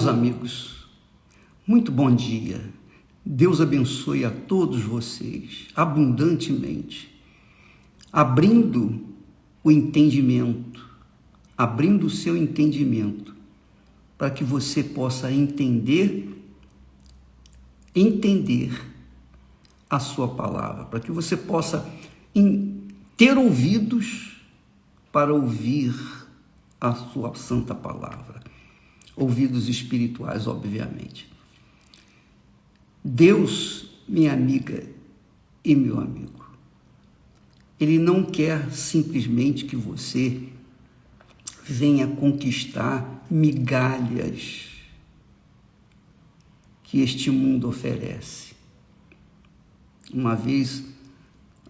Meus amigos, muito bom dia. Deus abençoe a todos vocês abundantemente, abrindo o entendimento, abrindo o seu entendimento, para que você possa entender a sua palavra, para que você possa ter ouvidos para ouvir a sua santa palavra, ouvidos espirituais, obviamente. Deus, minha amiga e meu amigo, Ele não quer simplesmente que você venha conquistar migalhas que este mundo oferece. Uma vez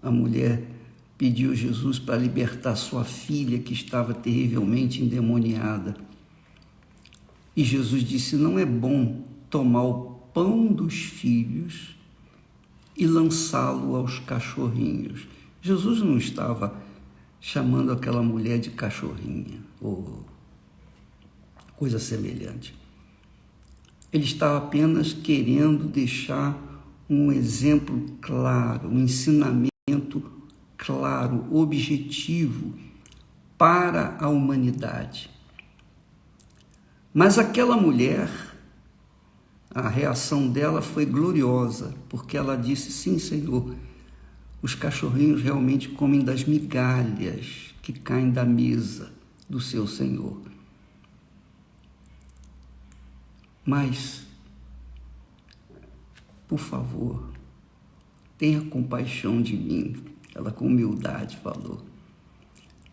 a mulher pediu a Jesus para libertar sua filha que estava terrivelmente endemoniada. E Jesus disse: não é bom tomar o pão dos filhos e lançá-lo aos cachorrinhos. Jesus não estava chamando aquela mulher de cachorrinha ou coisa semelhante. Ele estava apenas querendo deixar um exemplo claro, um ensinamento claro, objetivo para a humanidade. Mas aquela mulher, a reação dela foi gloriosa, porque ela disse: sim, Senhor, os cachorrinhos realmente comem das migalhas que caem da mesa do seu Senhor. Mas, por favor, tenha compaixão de mim. Ela com humildade falou: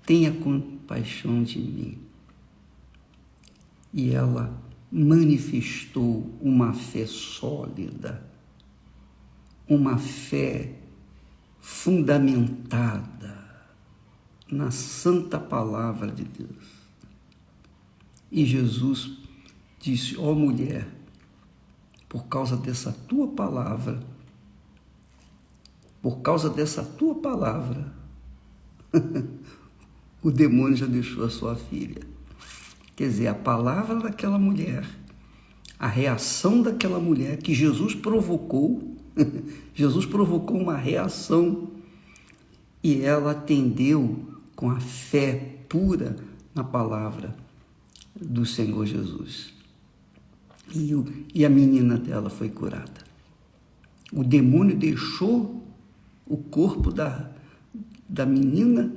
tenha compaixão de mim. E ela manifestou uma fé sólida, uma fé fundamentada na santa palavra de Deus. E Jesus disse: ó mulher, por causa dessa tua palavra, o demônio já deixou a sua filha. Quer dizer, a palavra daquela mulher, a reação daquela mulher que Jesus provocou, Jesus provocou uma reação e ela atendeu com a fé pura na palavra do Senhor Jesus. E a menina dela foi curada. O demônio deixou o corpo da menina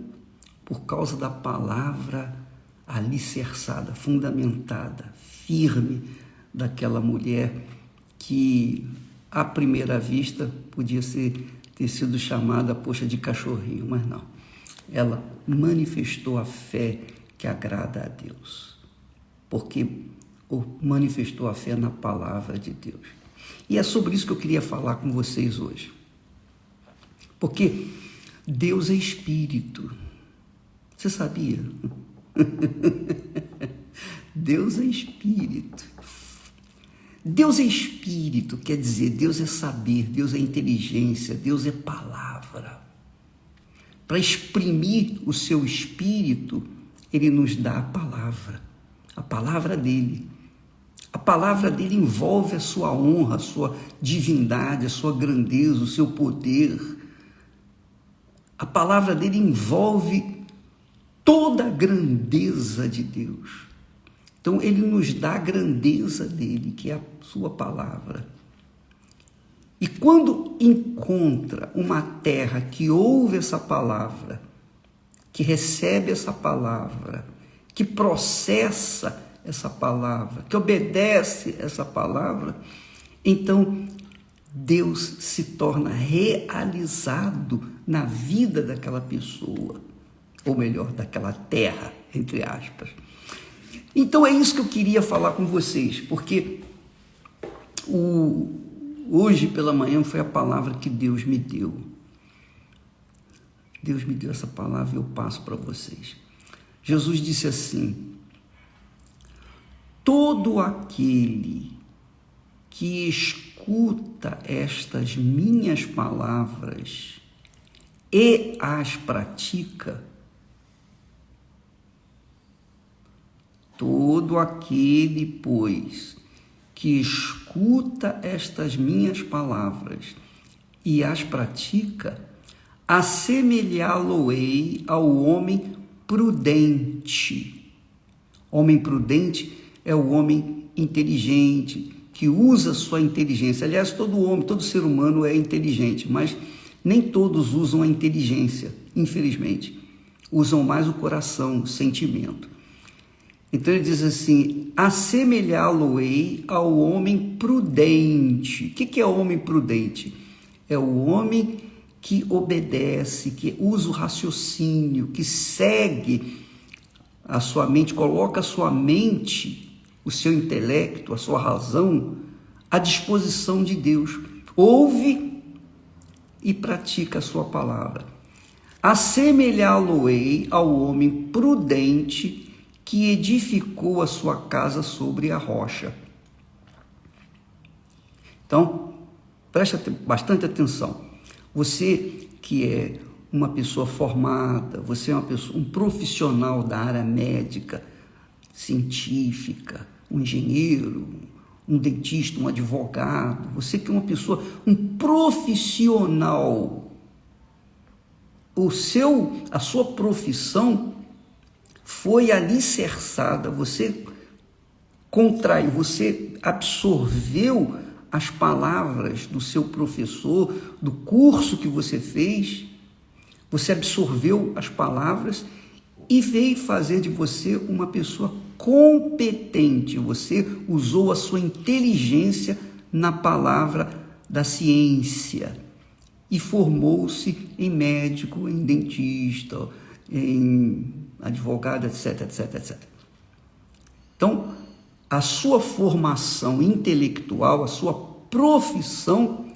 por causa da palavra alicerçada, fundamentada, firme daquela mulher que, à primeira vista, podia ter sido chamada, poxa, de cachorrinho, mas não. Ela manifestou a fé que agrada a Deus, porque manifestou a fé na palavra de Deus. E é sobre isso que eu queria falar com vocês hoje. Porque Deus é espírito. Você sabia? Deus é espírito. Deus é espírito, quer dizer, Deus é saber, Deus é inteligência, Deus é palavra. Para exprimir o seu espírito, Ele nos dá a palavra dele. A palavra dele envolve a sua honra, a sua divindade, a sua grandeza, o seu poder. A palavra dele envolve toda a grandeza de Deus. Então, ele nos dá a grandeza dele, que é a sua palavra. E quando encontra uma terra que ouve essa palavra, que recebe essa palavra, que processa essa palavra, que obedece essa palavra, então Deus se torna realizado na vida daquela pessoa, ou melhor, daquela terra, entre aspas. Então é isso que eu queria falar com vocês, porque hoje pela manhã foi a palavra que Deus me deu. Deus me deu essa palavra e eu passo para vocês. Jesus disse assim: todo aquele que escuta estas minhas palavras e as pratica, todo aquele, pois, que escuta estas minhas palavras e as pratica, assemelhá-lo-ei ao homem prudente. Homem prudente é o homem inteligente, que usa sua inteligência. Aliás, todo homem, todo ser humano é inteligente, mas nem todos usam a inteligência, infelizmente. Usam mais o coração, o sentimento. Então ele diz assim, assemelhá-lo-ei ao homem prudente. O que é o homem prudente? É o homem que obedece, que usa o raciocínio, que segue a sua mente, coloca a sua mente, o seu intelecto, a sua razão à disposição de Deus. Ouve e pratica a sua palavra. Assemelhá-lo-ei ao homem prudente que edificou a sua casa sobre a rocha. Então, preste bastante atenção. Você que é uma pessoa formada, você é um profissional da área médica, científica, um engenheiro, um dentista, um advogado, você que é uma pessoa, um profissional, a sua profissão foi alicerçada, você contraiu, você absorveu as palavras do seu professor, do curso que você fez, você absorveu as palavras e veio fazer de você uma pessoa competente. Você usou a sua inteligência na palavra da ciência e formou-se em médico, em dentista, em advogado, etc, etc, etc. Então, a sua formação intelectual, a sua profissão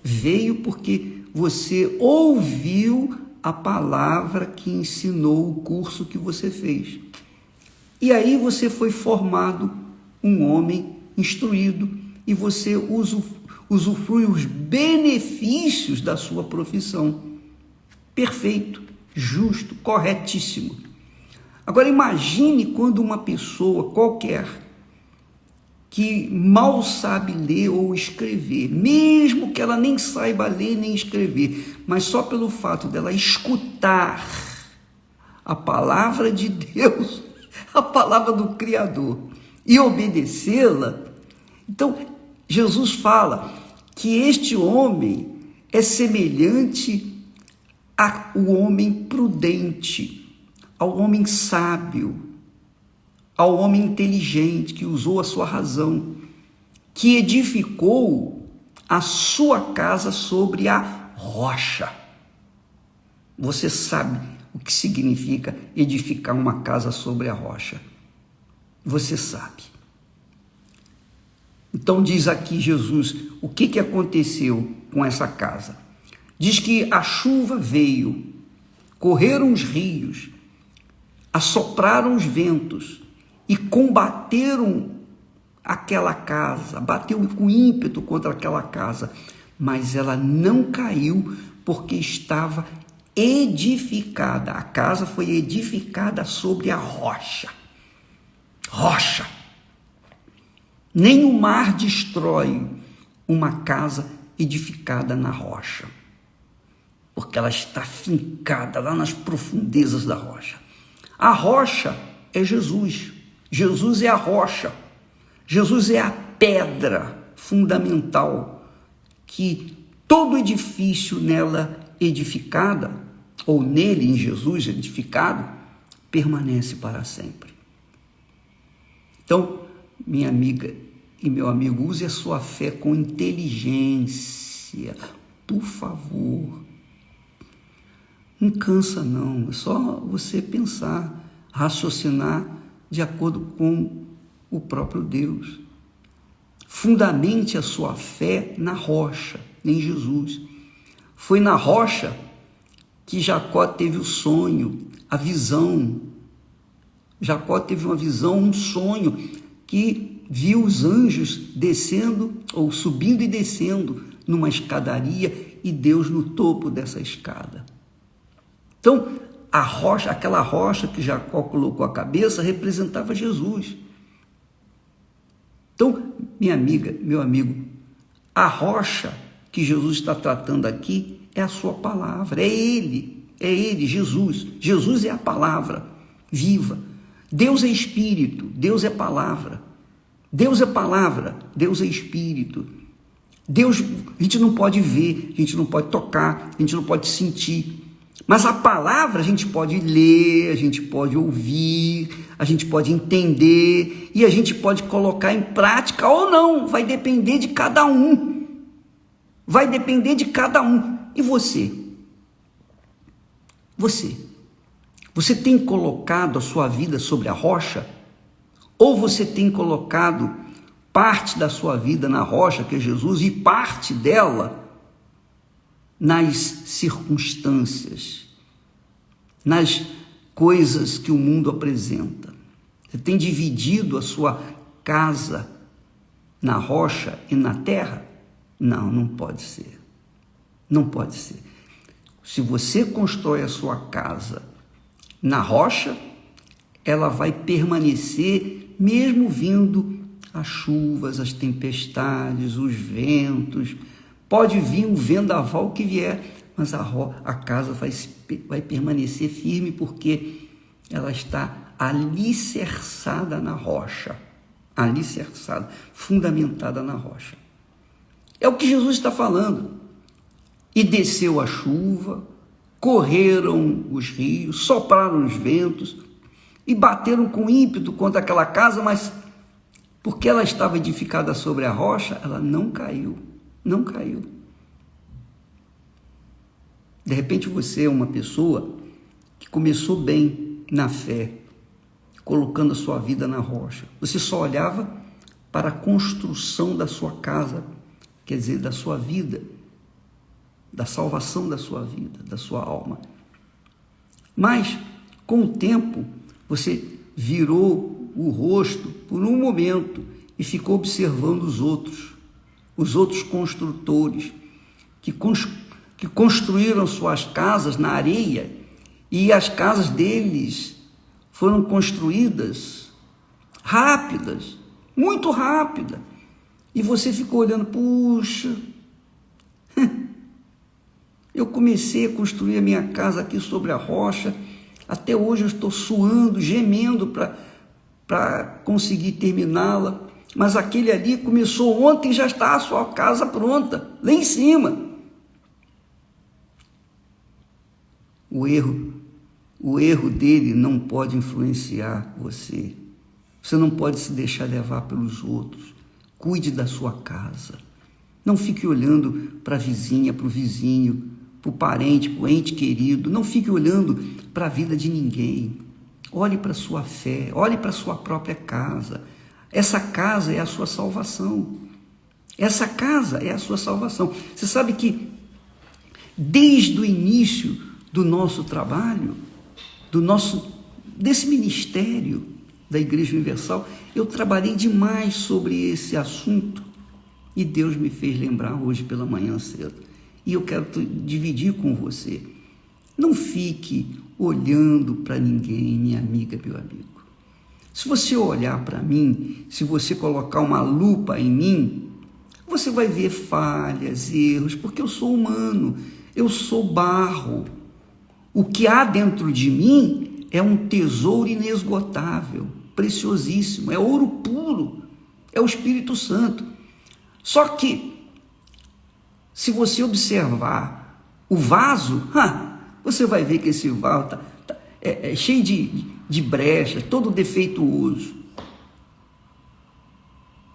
veio porque você ouviu a palavra que ensinou o curso que você fez. E aí você foi formado um homem instruído e você usufrui os benefícios da sua profissão. Perfeito, justo, corretíssimo. Agora imagine quando uma pessoa qualquer que mal sabe ler ou escrever, mesmo que ela nem saiba ler nem escrever, mas só pelo fato dela escutar a palavra de Deus, a palavra do Criador, e obedecê-la, então Jesus fala que este homem é semelhante ao homem prudente, ao homem sábio, ao homem inteligente que usou a sua razão, que edificou a sua casa sobre a rocha. Você sabe o que significa edificar uma casa sobre a rocha? Você sabe. Então diz aqui Jesus, o que aconteceu com essa casa? Diz que a chuva veio, correram os rios, assopraram os ventos, e combateram aquela casa, bateu com ímpeto contra aquela casa, mas ela não caiu porque estava edificada. A casa foi edificada sobre a rocha. Rocha. Nem o mar destrói uma casa edificada na rocha, porque ela está fincada lá nas profundezas da rocha. A rocha é Jesus. Jesus é a rocha, Jesus é a pedra fundamental que todo edifício nela edificada, ou nele, em Jesus edificado, permanece para sempre. Então, minha amiga e meu amigo, use a sua fé com inteligência, por favor. Não cansa não, é só você pensar, raciocinar, de acordo com o próprio Deus. Fundamente a sua fé na rocha, em Jesus. Foi na rocha que Jacó teve o sonho, a visão. Jacó teve uma visão, um sonho, que viu os anjos descendo, ou subindo e descendo, numa escadaria, e Deus no topo dessa escada. Então, a rocha, aquela rocha que Jacó colocou a cabeça, representava Jesus. Então, minha amiga, meu amigo, a rocha que Jesus está tratando aqui é a sua palavra, é Ele, Jesus. Jesus é a palavra viva. Deus é Espírito, Deus é palavra. Deus é palavra, Deus é Espírito. Deus, a gente não pode ver, a gente não pode tocar, a gente não pode sentir. Mas a palavra a gente pode ler, a gente pode ouvir, a gente pode entender e a gente pode colocar em prática ou não. Vai depender de cada um. Vai depender de cada um. E você? Você tem colocado a sua vida sobre a rocha? Ou você tem colocado parte da sua vida na rocha, que é Jesus, e parte dela nas circunstâncias, nas coisas que o mundo apresenta? Você tem dividido a sua casa na rocha e na terra? Não, não pode ser. Não pode ser. Se você constrói a sua casa na rocha, ela vai permanecer mesmo vindo as chuvas, as tempestades, os ventos. Pode vir um vendaval que vier, mas a casa vai permanecer firme porque ela está alicerçada na rocha. Alicerçada, fundamentada na rocha. É o que Jesus está falando. E desceu a chuva, correram os rios, sopraram os ventos e bateram com ímpeto contra aquela casa, mas porque ela estava edificada sobre a rocha, ela não caiu, não caiu. De repente você é uma pessoa que começou bem na fé, colocando a sua vida na rocha. Você só olhava para a construção da sua casa, quer dizer, da sua vida, da salvação da sua vida, da sua alma. Mas, com o tempo, você virou o rosto por um momento e ficou observando os outros construtores que construíram suas casas na areia, e as casas deles foram construídas rápidas, muito rápida. E você ficou olhando, puxa, eu comecei a construir a minha casa aqui sobre a rocha, até hoje eu estou suando, gemendo para conseguir terminá-la, mas aquele ali começou ontem e já está a sua casa pronta, lá em cima. O erro dele não pode influenciar você. Você não pode se deixar levar pelos outros. Cuide da sua casa. Não fique olhando para a vizinha, para o vizinho, para o parente, para o ente querido. Não fique olhando para a vida de ninguém. Olhe para a sua fé, olhe para a sua própria casa. Essa casa é a sua salvação. Essa casa é a sua salvação. Você sabe que desde o início do nosso trabalho, desse ministério da Igreja Universal, eu trabalhei demais sobre esse assunto e Deus me fez lembrar hoje pela manhã cedo. E eu quero dividir com você. Não fique olhando para ninguém, minha amiga, meu amigo. Se você olhar para mim, se você colocar uma lupa em mim, você vai ver falhas, erros, porque eu sou humano, eu sou barro. O que há dentro de mim é um tesouro inesgotável, preciosíssimo, é ouro puro, é o Espírito Santo. Só que, se você observar o vaso, você vai ver que esse vaso é cheio de brechas, todo defeituoso.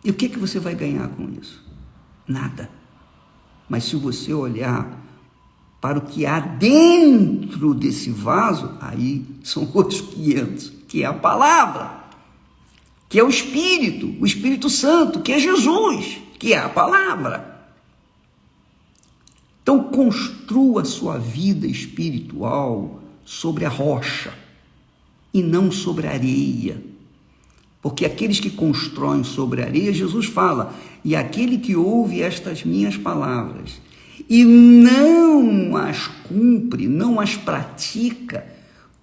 E o que você vai ganhar com isso? Nada. Mas se você olhar para o que há dentro desse vaso, aí são outros 500, que é a palavra, que é o Espírito Santo, que é Jesus, que é a palavra. Então, construa a sua vida espiritual sobre a rocha e não sobre a areia. Porque aqueles que constroem sobre a areia, Jesus fala, e aquele que ouve estas minhas palavras e não as cumpre, não as pratica,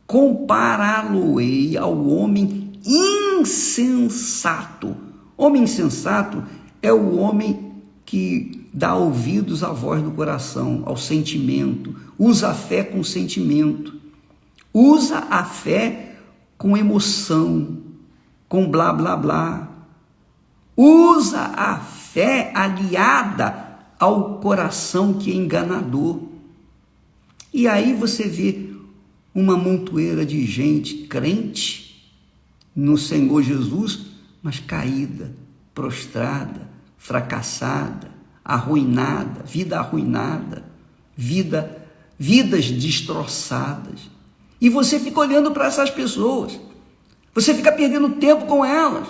compará-lo-ei ao homem insensato. Homem insensato é o homem que dá ouvidos à voz do coração, ao sentimento, usa a fé com sentimento, usa a fé com emoção, com blá blá blá, usa a fé aliada ao coração que é enganador. E aí você vê uma montoeira de gente crente no Senhor Jesus, mas caída, prostrada, fracassada, arruinada, vidas destroçadas. E você fica olhando para essas pessoas, você fica perdendo tempo com elas.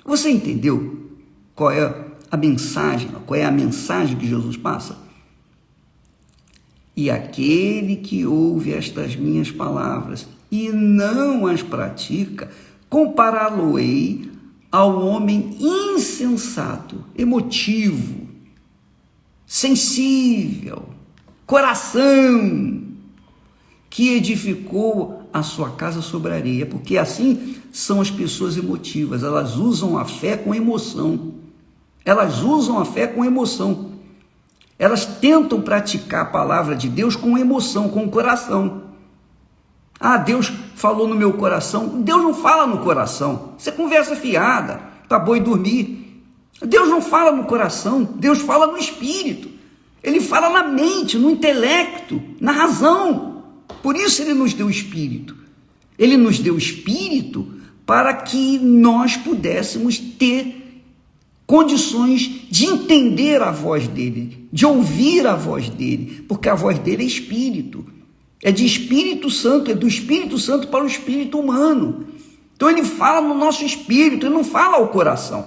Você entendeu qual é a mensagem? Qual é a mensagem que Jesus passa? E aquele que ouve estas minhas palavras e não as pratica, compará-lo-ei ao homem insensato, emotivo, sensível, coração, que edificou a sua casa sobre a areia, porque assim são as pessoas emotivas, elas usam a fé com emoção, elas tentam praticar a palavra de Deus com emoção, com o coração. Ah, Deus falou no meu coração. Deus não fala no coração, isso é conversa fiada, para boi dormir. Deus não fala no coração, Deus fala no espírito, Ele fala na mente, no intelecto, na razão. Por isso Ele nos deu o espírito. Ele nos deu o espírito para que nós pudéssemos ter condições de entender a voz dele, de ouvir a voz dele, porque a voz dele é espírito, é de Espírito Santo, é do Espírito Santo para o espírito humano. Então ele fala no nosso espírito, ele não fala ao coração,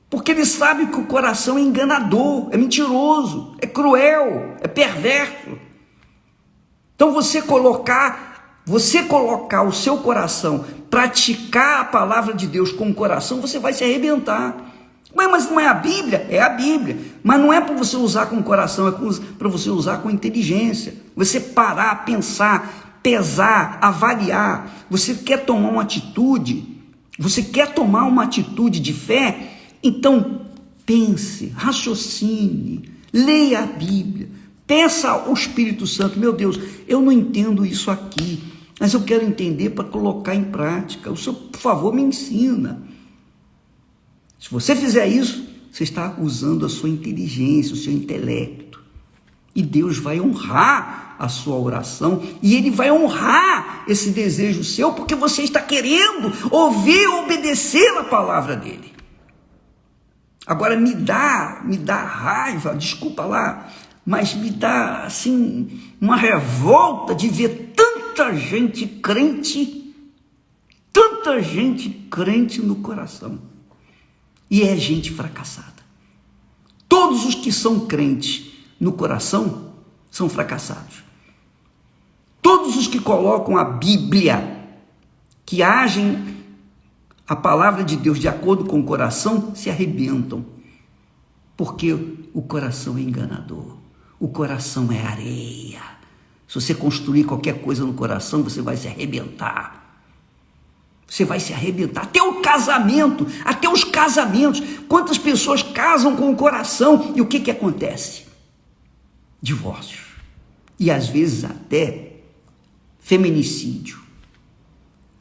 porque ele sabe que o coração é enganador, é mentiroso, é cruel, é perverso. Então você colocar o seu coração, praticar a palavra de Deus com o coração, você vai se arrebentar. Mas não é a Bíblia? É a Bíblia, mas não é para você usar com o coração, é para você usar com inteligência, você parar, pensar, pesar, avaliar. Você quer tomar uma atitude de fé? Então pense, raciocine, leia a Bíblia, peça ao Espírito Santo: meu Deus, eu não entendo isso aqui, mas eu quero entender para colocar em prática, o Senhor, por favor, me ensina. Se você fizer isso, você está usando a sua inteligência, o seu intelecto. E Deus vai honrar a sua oração, e Ele vai honrar esse desejo seu, porque você está querendo ouvir e obedecer a palavra dEle. Agora me dá raiva, desculpa lá, mas me dá assim uma revolta de ver tanta gente crente no coração. E é gente fracassada. Todos os que são crentes no coração são fracassados. Todos os que colocam a Bíblia, que agem a palavra de Deus de acordo com o coração, se arrebentam. Porque o coração é enganador. O coração é areia. Se você construir qualquer coisa no coração, você vai se arrebentar. Você vai se arrebentar, até os casamentos. Quantas pessoas casam com o coração e o que acontece? Divórcio. E às vezes até feminicídio.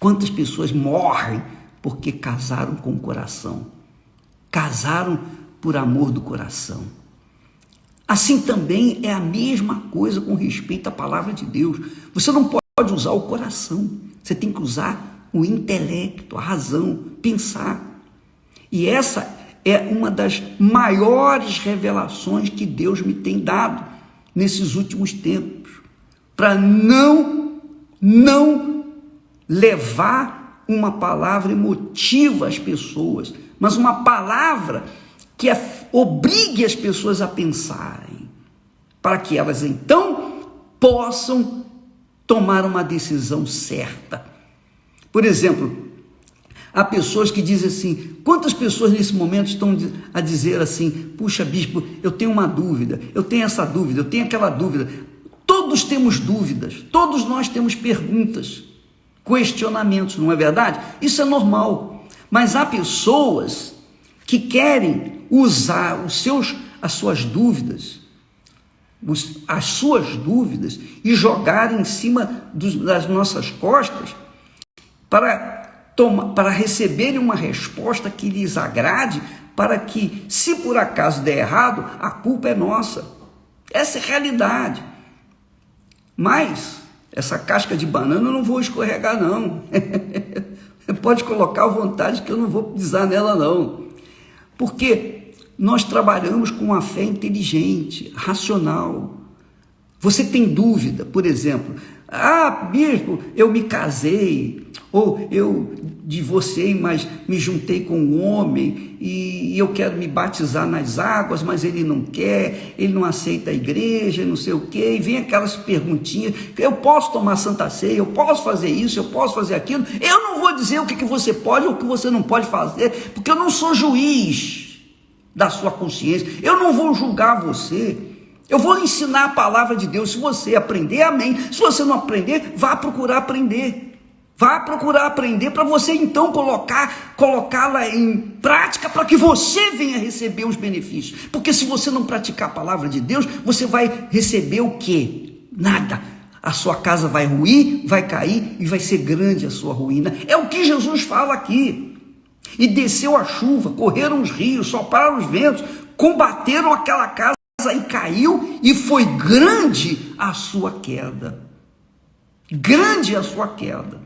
Quantas pessoas morrem porque casaram com o coração? Casaram por amor do coração. Assim também é a mesma coisa com respeito à palavra de Deus. Você não pode usar o coração, você tem que usar o intelecto, a razão, pensar. E essa é uma das maiores revelações que Deus me tem dado nesses últimos tempos, para não levar uma palavra emotiva às pessoas, mas uma palavra que obrigue as pessoas a pensarem, para que elas então possam tomar uma decisão certa. Por exemplo, há pessoas que dizem assim, quantas pessoas nesse momento estão a dizer assim: puxa, bispo, eu tenho uma dúvida, eu tenho essa dúvida, eu tenho aquela dúvida. Todos temos dúvidas, todos nós temos perguntas, questionamentos, não é verdade? Isso é normal, Mas há pessoas que querem usar as suas dúvidas, e jogar em cima das nossas costas para receberem uma resposta que lhes agrade, para que, se por acaso der errado, a culpa é nossa. Essa é a realidade. Mas essa casca de banana eu não vou escorregar, não. Pode colocar à vontade que eu não vou pisar nela, não. Porque nós trabalhamos com uma fé inteligente, racional. Você tem dúvida, por exemplo, bispo, eu me casei, ou eu divorciei, mas me juntei com um homem e eu quero me batizar nas águas, mas ele não quer, ele não aceita a igreja, não sei o quê, e vem aquelas perguntinhas, eu posso tomar Santa Ceia, eu posso fazer isso, eu posso fazer aquilo. Eu não vou dizer o que você pode ou o que você não pode fazer, porque eu não sou juiz da sua consciência, eu não vou julgar você. Eu vou ensinar a palavra de Deus. Se você aprender, amém. Se você não aprender, vá procurar aprender. Vá procurar aprender para você então colocá-la em prática para que você venha receber os benefícios. Porque se você não praticar a palavra de Deus, você vai receber o quê? Nada. A sua casa vai ruir, vai cair e vai ser grande a sua ruína. É o que Jesus fala aqui. E desceu a chuva, correram os rios, sopraram os ventos, combateram aquela casa e caiu, e foi grande a sua queda. Grande a sua queda.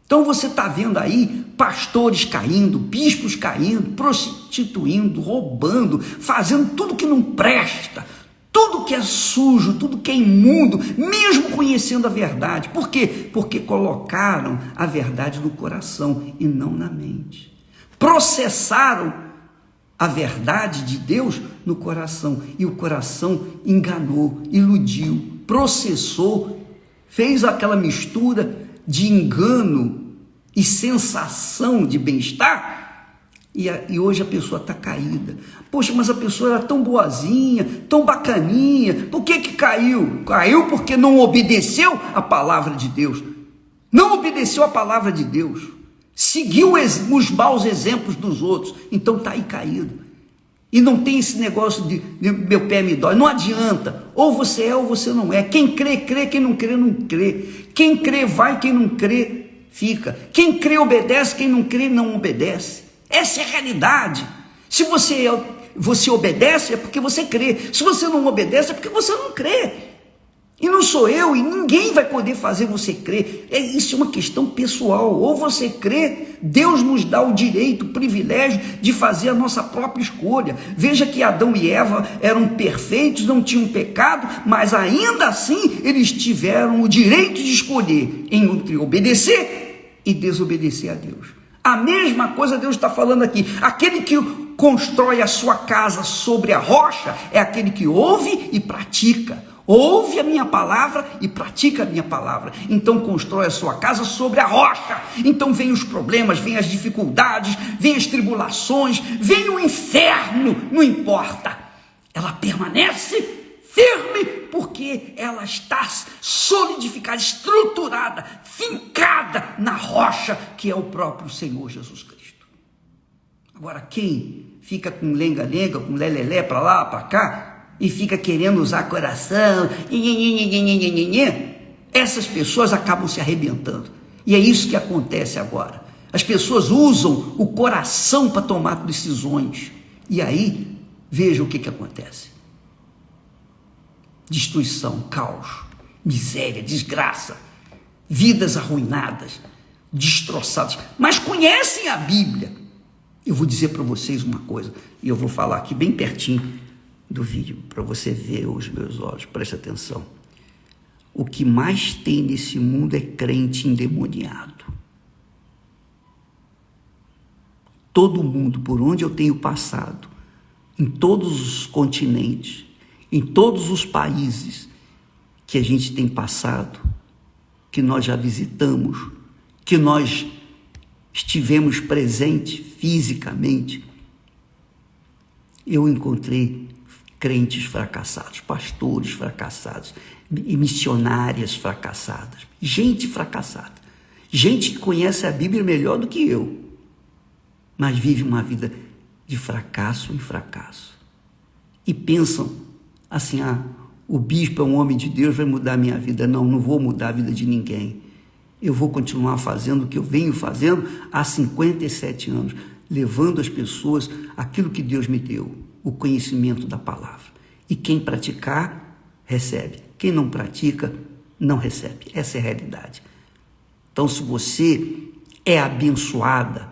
Então você está vendo aí pastores caindo, bispos caindo, prostituindo, roubando, fazendo tudo que não presta, tudo que é sujo, tudo que é imundo, mesmo conhecendo a verdade. Por quê? Porque colocaram a verdade no coração e não na mente. Processaram a verdade de Deus no coração, e o coração enganou, iludiu, processou, fez aquela mistura de engano e sensação de bem-estar, e hoje a pessoa está caída. Poxa, mas a pessoa era tão boazinha, tão bacaninha, por que caiu? Caiu porque não obedeceu a palavra de Deus, não obedeceu a palavra de Deus, seguiu os maus exemplos dos outros, então está aí caído. E não tem esse negócio de meu pé me dói, não adianta, ou você é ou você não é. Quem crê, crê, quem não crê, não crê. Quem crê vai, quem não crê fica. Quem crê obedece, quem não crê não obedece. Essa é a realidade. Se você obedece é porque você crê, se você não obedece é porque você não crê. E não sou eu, e ninguém vai poder fazer você crer. Isso é uma questão pessoal. Ou você crê, Deus nos dá o direito, o privilégio de fazer a nossa própria escolha. Veja que Adão e Eva eram perfeitos, não tinham pecado, mas ainda assim eles tiveram o direito de escolher entre obedecer e desobedecer a Deus. A mesma coisa Deus está falando aqui. Aquele que constrói a sua casa sobre a rocha é aquele que ouve e pratica. Ouve a minha palavra e pratica a minha palavra. Então constrói a sua casa sobre a rocha. Então vem os problemas, vem as dificuldades, vem as tribulações, vem o inferno, não importa. Ela permanece firme porque ela está solidificada, estruturada, fincada na rocha que é o próprio Senhor Jesus Cristo. Agora quem fica com lenga-lenga, com lelelé para lá, para cá, e fica querendo usar coração, essas pessoas acabam se arrebentando. E é isso que acontece agora. As pessoas usam o coração para tomar decisões. E aí, veja o que acontece. Destruição, caos, miséria, desgraça, vidas arruinadas, destroçadas. Mas conhecem a Bíblia. Eu vou dizer para vocês uma coisa, e eu vou falar aqui bem pertinho do vídeo, para você ver os meus olhos, preste atenção. O que mais tem nesse mundo é crente endemoniado. Todo mundo, por onde eu tenho passado, em todos os continentes, em todos os países que a gente tem passado, que nós já visitamos, que nós estivemos presentes fisicamente, eu encontrei crentes fracassados, pastores fracassados, missionárias fracassadas, gente fracassada, gente que conhece a Bíblia melhor do que eu, mas vivem uma vida de fracasso em fracasso. E pensam assim, o bispo é um homem de Deus, vai mudar a minha vida. Não, não vou mudar a vida de ninguém. Eu vou continuar fazendo o que eu venho fazendo há 57 anos, levando às pessoas aquilo que Deus me deu, o conhecimento da palavra. E quem praticar, recebe. Quem não pratica, não recebe. Essa é a realidade. Então, se você é abençoada,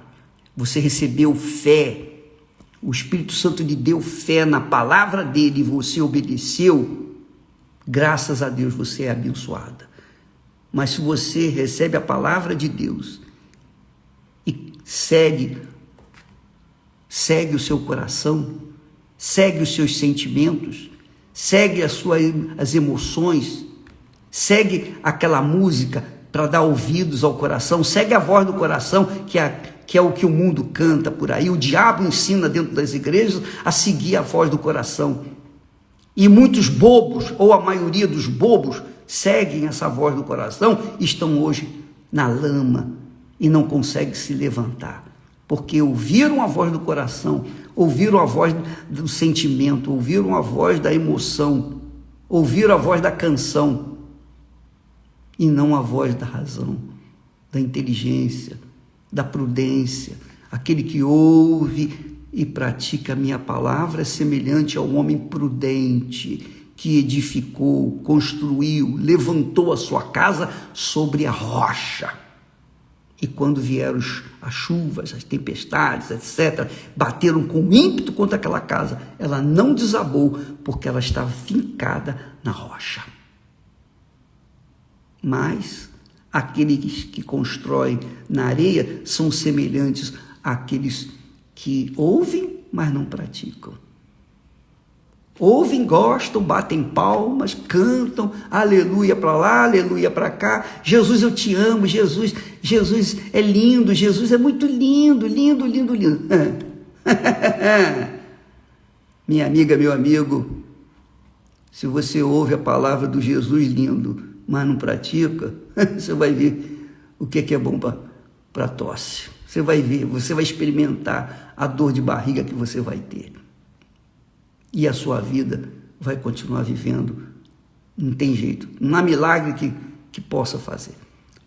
você recebeu fé, o Espírito Santo lhe deu fé na palavra dele e você obedeceu, graças a Deus você é abençoada. Mas se você recebe a palavra de Deus e segue o seu coração, segue os seus sentimentos, segue as emoções, segue aquela música para dar ouvidos ao coração, segue a voz do coração, que é o que o mundo canta por aí. O diabo ensina dentro das igrejas a seguir a voz do coração. E muitos bobos, ou a maioria dos bobos, seguem essa voz do coração e estão hoje na lama e não conseguem se levantar. Porque ouviram a voz do coração, ouviram a voz do sentimento, ouviram a voz da emoção, ouviram a voz da canção, e não a voz da razão, da inteligência, da prudência. Aquele que ouve e pratica a minha palavra é semelhante ao homem prudente, que edificou, construiu, levantou a sua casa sobre a rocha. E quando vieram as chuvas, as tempestades, etc., bateram com ímpeto contra aquela casa, ela não desabou, porque ela estava fincada na rocha. Mas aqueles que constroem na areia são semelhantes àqueles que ouvem, mas não praticam. Ouvem, gostam, batem palmas, cantam, aleluia para lá, aleluia para cá. Jesus, eu te amo, Jesus é lindo, Jesus é muito lindo, lindo, lindo, lindo. Minha amiga, meu amigo, se você ouve a palavra do Jesus lindo, mas não pratica, você vai ver o que é bom para tosse. Você vai ver, você vai experimentar a dor de barriga que você vai ter. E a sua vida vai continuar vivendo. Não tem jeito. Não há milagre que possa fazer.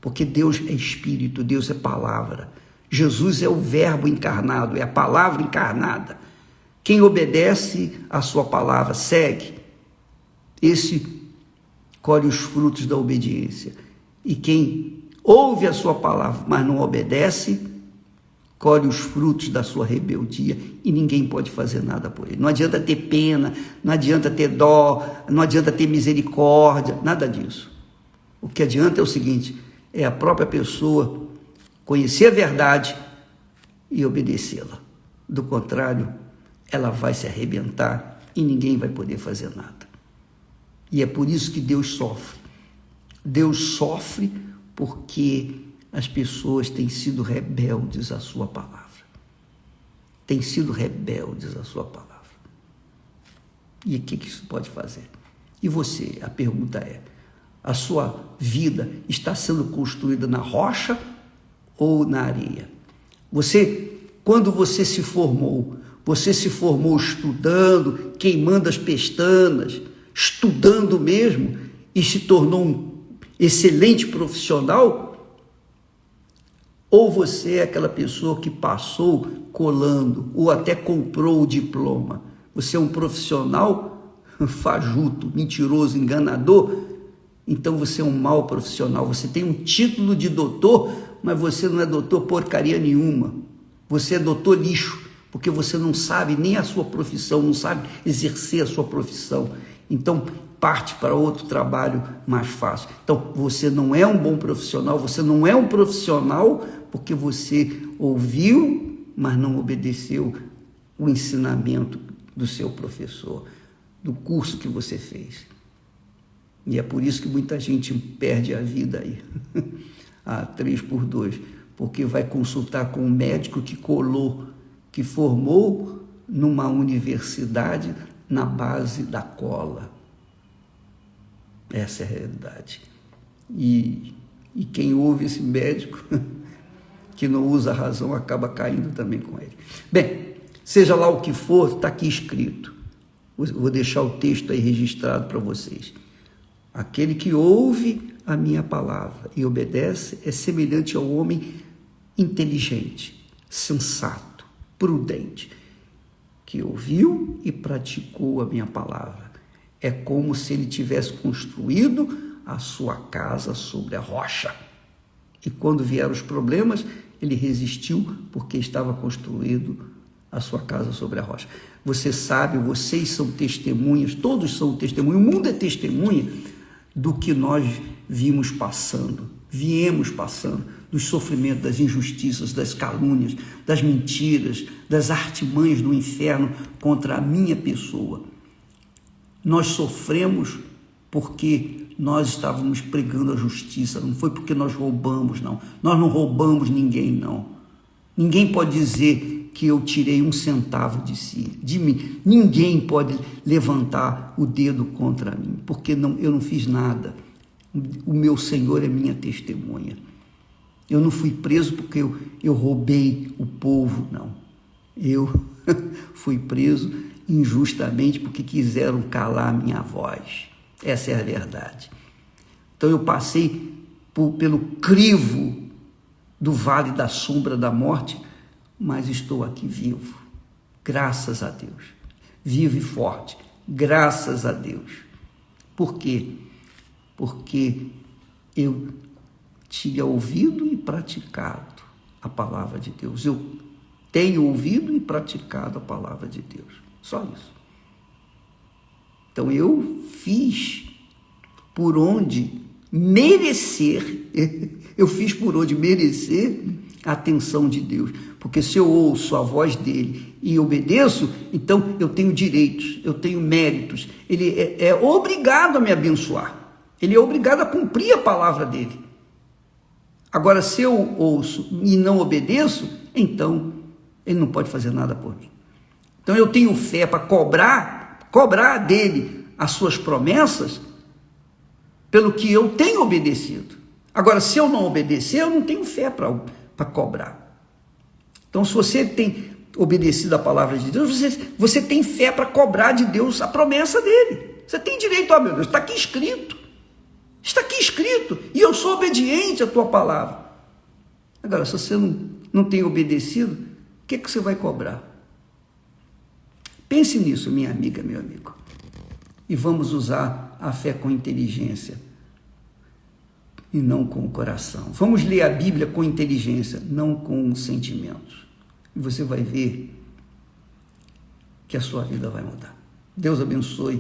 Porque Deus é Espírito, Deus é Palavra. Jesus é o Verbo encarnado, é a Palavra encarnada. Quem obedece à sua palavra, segue, esse colhe os frutos da obediência. E quem ouve a sua palavra, mas não obedece, colhe os frutos da sua rebeldia, e ninguém pode fazer nada por ele. Não adianta ter pena, não adianta ter dó, não adianta ter misericórdia, nada disso. O que adianta é o seguinte, é a própria pessoa conhecer a verdade e obedecê-la. Do contrário, ela vai se arrebentar e ninguém vai poder fazer nada. E é por isso que Deus sofre. Deus sofre porque as pessoas têm sido rebeldes à sua palavra. Têm sido rebeldes à sua palavra. E o que isso pode fazer? E você, a pergunta é, a sua vida está sendo construída na rocha ou na areia? Quando você se formou estudando, queimando as pestanas, estudando mesmo, e se tornou um excelente profissional? Ou você é aquela pessoa que passou colando, ou até comprou o diploma? Você é um profissional fajuto, mentiroso, enganador? Então você é um mau profissional. Você tem um título de doutor, mas você não é doutor porcaria nenhuma. Você é doutor lixo, porque você não sabe nem a sua profissão, não sabe exercer a sua profissão. Então, parte para outro trabalho mais fácil. Então, você não é um bom profissional, você não é um profissional porque você ouviu, mas não obedeceu o ensinamento do seu professor, do curso que você fez. E é por isso que muita gente perde a vida aí, a 3x2, porque vai consultar com um médico que que formou numa universidade na base da cola. Essa é a realidade. E quem ouve esse médico que não usa a razão acaba caindo também com ele. Bem, seja lá o que for, está aqui escrito. Vou deixar o texto aí registrado para vocês. Aquele que ouve a minha palavra e obedece é semelhante ao homem inteligente, sensato, prudente, que ouviu e praticou a minha palavra. É como se ele tivesse construído a sua casa sobre a rocha. E quando vieram os problemas, ele resistiu porque estava construído a sua casa sobre a rocha. Você sabe, vocês são testemunhas, todos são testemunhas, o mundo é testemunha do que nós viemos passando, dos sofrimentos, das injustiças, das calúnias, das mentiras, das artimanhas do inferno contra a minha pessoa. Nós sofremos porque nós estávamos pregando a justiça, não foi porque nós roubamos, não. Nós não roubamos ninguém, não. Ninguém pode dizer que eu tirei 1 centavo de mim. Ninguém pode levantar o dedo contra mim, porque eu não fiz nada. O meu Senhor é minha testemunha. Eu não fui preso porque eu roubei o povo, não. Eu fui preso injustamente porque quiseram calar a minha voz. Essa é a verdade. Então eu passei pelo crivo do vale da sombra da morte, mas estou aqui vivo, graças a Deus. Vivo e forte, graças a Deus. Por quê? Porque eu tinha ouvido e praticado a palavra de Deus. Eu tenho ouvido e praticado a palavra de Deus. Só isso. Então eu fiz por onde merecer, a atenção de Deus. Porque se eu ouço a voz dele e obedeço, então eu tenho direitos, eu tenho méritos. Ele é obrigado a me abençoar. Ele é obrigado a cumprir a palavra dele. Agora, se eu ouço e não obedeço, então ele não pode fazer nada por mim. Então eu tenho fé para cobrar dele as suas promessas pelo que eu tenho obedecido. Agora, se eu não obedecer, eu não tenho fé para cobrar. Então, se você tem obedecido a palavra de Deus, você tem fé para cobrar de Deus a promessa dele. Você tem direito, meu Deus, está aqui escrito. Está aqui escrito, e eu sou obediente à tua palavra. Agora, se você não tem obedecido, o que você vai cobrar? Pense nisso, minha amiga, meu amigo. E vamos usar a fé com inteligência e não com o coração. Vamos ler a Bíblia com inteligência, não com sentimentos. E você vai ver que a sua vida vai mudar. Deus abençoe.